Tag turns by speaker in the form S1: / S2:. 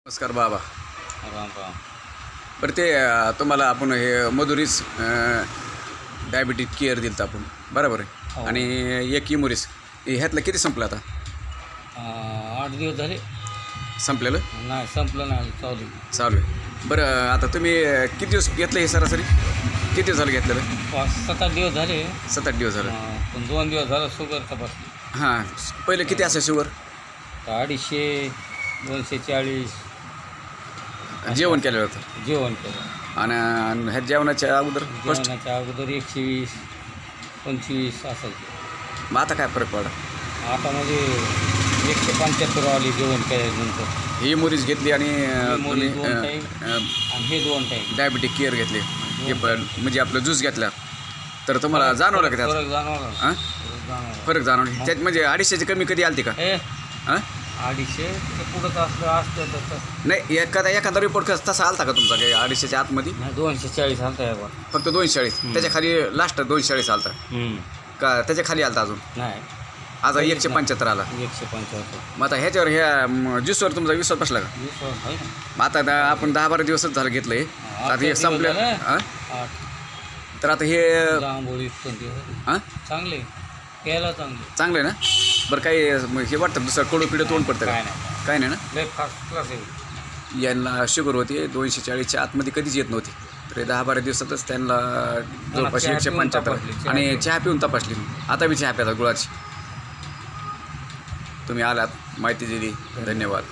S1: नमस्कार बाबा.
S2: राम राम.
S1: बरं ते तुम्हाला आपण हे मधुरीच डायबिटीज केअर दिलं आपण बरोबर आहे
S2: हो.
S1: आणि एक इमुरिस ह्यातलं किती संपलं आता
S2: 8 दिवस झाले.
S1: संपलेलं
S2: नाही संपलं नाही चालू.
S1: चालू आहे. बरं आता तुम्ही किती दिवस घेतलं हे सरासरी किती दिवस झालं घेतलेलं
S2: 5-7 दिवस झाले.
S1: 7-8 दिवस झालं.
S2: पण 2 दिवस झालं शुगर तपासली.
S1: हां पहिले किती असेल शुगर
S2: 250 240
S1: जेवण केलं होतं
S2: जेवण केलं.
S1: आणि ह्या जेवणाच्या अगोदर फर्स्ट
S2: जेवणाच्या अगोदर 120 25 असायचे.
S1: मग आता काय फरक पडला
S2: आता म्हणजे 175 आली जेवण केल्यानंतर.
S1: ही इमुरिस घेतली आणि
S2: इमुरिस
S1: तुम्ही
S2: 2 टाईम आणि हे 2 टाईम
S1: डायबिटीक केअर घेतली हे पण म्हणजे आपलं ज्यूस घेतला तर तुम्हाला जाणवलं का त्यात
S2: फरक जाणवला.
S1: हां
S2: जाणवला.
S1: फरक जाणवलं त्यात म्हणजे 250ची कमी कधी आलती का
S2: हे
S1: हां
S2: 250 पुढंच असतं तसं.
S1: नाही एखादा रिपोर्ट तसा आलता का तुमचा काही 250च्या आतमध्ये
S2: नाही 240 आणता यावर.
S1: फक्त 240 त्याच्या खाली लास्ट 240 आलता का त्याच्या खाली आलता अजून
S2: नाही
S1: आता 175 आला.
S2: 175.
S1: मग आता ह्याच्यावर ह्या ज्यूसवर तुमचा विश्वास बसला का
S2: आहे ना.
S1: मग आता आपण 12-12 दिवसच झालं घेतलं हे आता हे संपलं हां
S2: 8
S1: तर आता हे
S2: जांभूळ इतकं दिवस
S1: हां
S2: चांगले प्यायला चांगले.
S1: चांगलं आहे ना. बरं काही हे वाटतं दुसरं कडू पिढं तोंड पडतं
S2: काय
S1: का
S2: नाही
S1: काय नाही ना.
S2: लय फास्ट क्लास आहे.
S1: यांना शुगर होती 240च्या आतमध्ये कधीच येत नव्हती तर 10-12 दिवसातच त्यांना जवळपास
S2: चहा पिऊन
S1: 175
S2: तपासली,
S1: आणि चहा पिऊन तपासली. आता बी चहा प्याचा गुळाची. तुम्ही आलात माहिती दिली धन्यवाद.